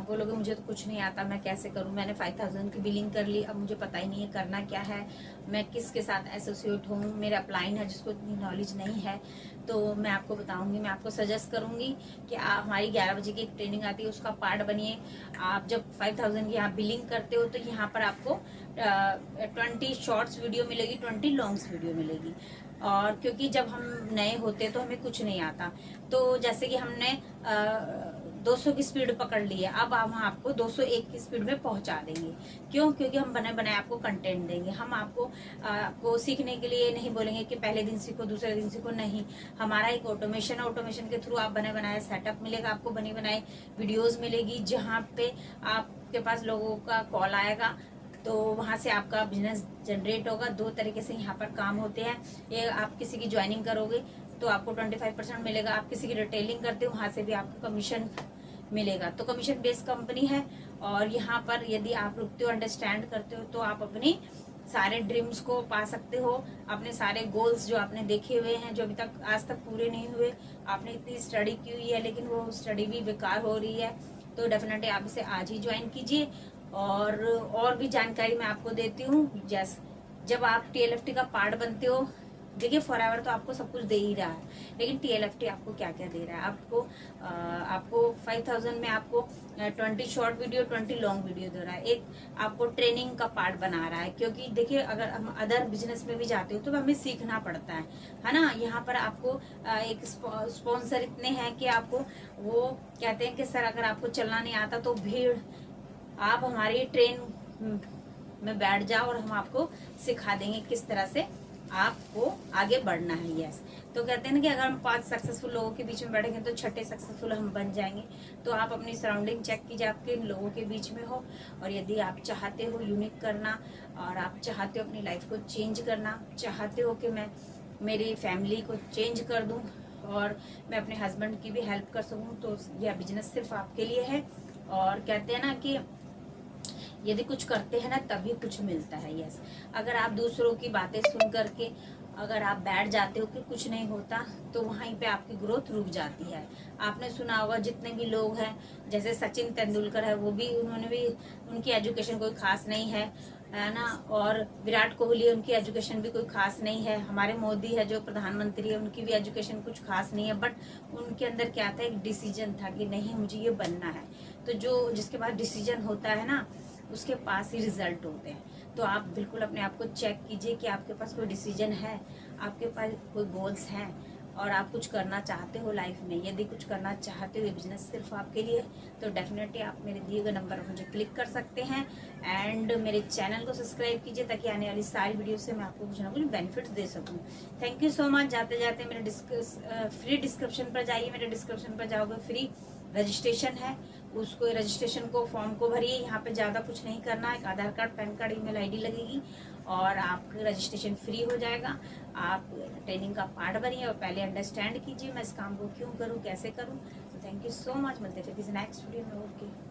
बोलोगे मुझे तो कुछ नहीं आता, मैं कैसे करूं, मैंने 5000 की बिलिंग कर ली, अब मुझे पता ही नहीं है करना क्या है, मैं किसके साथ एसोसिएट हूँ, मेरा अपलाइन है जिसको इतनी नॉलेज नहीं है, तो मैं आपको बताऊंगी, मैं आपको सजेस्ट करूंगी कि आप हमारी 11 बजे की एक ट्रेनिंग आती है, उसका पार्ट बनिए। आप जब 5000 की यहाँ बिलिंग करते हो तो यहाँ पर आपको 20 शॉर्ट्स वीडियो मिलेगी, 20 लॉन्ग्स वीडियो मिलेगी। और क्योंकि जब हम नए होते हैं तो हमें कुछ नहीं आता, तो जैसे कि हमने 200 की स्पीड पकड़ ली है, अब हम आपको 201 की स्पीड में पहुंचा देंगे। क्यों? क्योंकि हम बने बनाए आपको कंटेंट देंगे। हम आपको सीखने के लिए नहीं बोलेंगे कि पहले दिन सीखो दूसरे दिन सीखो, नहीं। हमारा एक ऑटोमेशन है, ऑटोमेशन के थ्रू आप बने बनाए सेटअप मिलेगा, आपको बनी बनाए वीडियोस मिलेगी, जहाँ पे आपके पास लोगों का कॉल आएगा, तो वहां से आपका बिजनेस जनरेट होगा। 2 तरीके से यहाँ पर काम होते हैं। ये आप किसी की ज्वाइनिंग करोगे तो आपको 25% मिलेगा, आप किसी की रिटेलिंग करते हो वहां से भी आपको कमीशन मिलेगा। तो कमीशन बेस्ड कंपनी है, और यहाँ पर यदि आप रुकते हो, अंडरस्टैंड करते हो, तो आप अपनी सारे ड्रीम्स को पा सकते हो। अपने सारे गोल्स जो आपने देखे हुए हैं, जो अभी तक आज तक पूरे नहीं हुए, आपने इतनी स्टडी की हुई है लेकिन वो स्टडी भी बेकार हो रही है, तो डेफिनेटली आप इसे आज ही ज्वाइन कीजिए। और भी जानकारी मैं आपको देती हूँ। जब आप TLFT का पार्ट बनते हो, देखिए फॉरएवर तो आपको सब कुछ दे ही रहा है, लेकिन TLFT आपको क्या क्या दे रहा है। आपको 5000 में आपको 20 शॉर्ट वीडियो, 20 लॉन्ग वीडियो दे रहा है। एक आपको ट्रेनिंग का पार्ट बना रहा है, क्योंकि देखिए अगर हम अदर बिजनेस में भी जाते हो तो हमें सीखना पड़ता है ना। यहाँ पर आपको एक स्पॉन्सर इतने हैं कि आपको वो कहते हैं कि सर अगर आपको चलना नहीं आता तो भीड़, आप हमारी ट्रेन में बैठ जाओ और हम आपको सिखा देंगे किस तरह से आपको आगे बढ़ना है। यस, तो कहते हैं ना कि अगर हम 5 सक्सेसफुल लोगों के बीच में बैठेंगे तो 6ठे सक्सेसफुल हम बन जाएंगे। तो आप अपनी सराउंडिंग चेक कीजिए, आप किन लोगों के बीच में हो, और यदि आप चाहते हो यूनिक करना, और आप चाहते हो अपनी लाइफ को चेंज करना, चाहते हो कि मैं मेरी फैमिली को चेंज कर दूं और मैं अपने हस्बैंड की भी हेल्प कर सकूं, तो यह बिजनेस सिर्फ आपके लिए है। और कहते हैं ना कि यदि कुछ करते हैं ना तभी कुछ मिलता है। यस, अगर आप दूसरों की बातें सुन करके अगर आप बैठ जाते हो कि कुछ नहीं होता, तो वहीं पे आपकी ग्रोथ रुक जाती है। आपने सुना होगा जितने भी लोग हैं, जैसे सचिन तेंदुलकर है, वो भी उन्होंने भी, उनकी एजुकेशन कोई खास नहीं है ना। और विराट कोहली, उनकी एजुकेशन भी कोई खास नहीं है। हमारे मोदी है जो प्रधानमंत्री है, उनकी भी एजुकेशन कुछ खास नहीं है, बट उनके अंदर क्या था, एक डिसीजन था कि नहीं मुझे ये बनना है। तो जो जिसके पास डिसीजन होता है ना, उसके पास ही रिजल्ट होते हैं। तो आप बिल्कुल अपने आप को चेक कीजिए कि आपके पास कोई डिसीजन है, आपके पास कोई गोल्स हैं, और आप कुछ करना चाहते हो लाइफ में। यदि कुछ करना चाहते हो, ये बिजनेस सिर्फ आपके लिए, तो डेफिनेटली आप मेरे दिए गए नंबर पर मुझे क्लिक कर सकते हैं, एंड मेरे चैनल को सब्सक्राइब कीजिए ताकि आने वाली सारी वीडियो से मैं आपको कुछ ना कुछ बेनिफिट्स दे सकूं। Thank you so much. जाते जाते मेरे फ्री डिस्क्रिप्शन पर जाइए, मेरे डिस्क्रिप्शन पर जाओगे, फ्री रजिस्ट्रेशन है, उसको रजिस्ट्रेशन को फॉर्म को भरिए। यहाँ पे ज़्यादा कुछ नहीं करना है, Aadhaar card, PAN card, email ID लगेगी और आपका रजिस्ट्रेशन फ्री हो जाएगा। आप ट्रेनिंग का पार्ट बनिए और पहले अंडरस्टैंड कीजिए मैं इस काम को क्यों करूँ, कैसे करूँ। तो थैंक यू सो मच, मिलते हैं फिर किसी नेक्स्ट वीडियो में। ओके।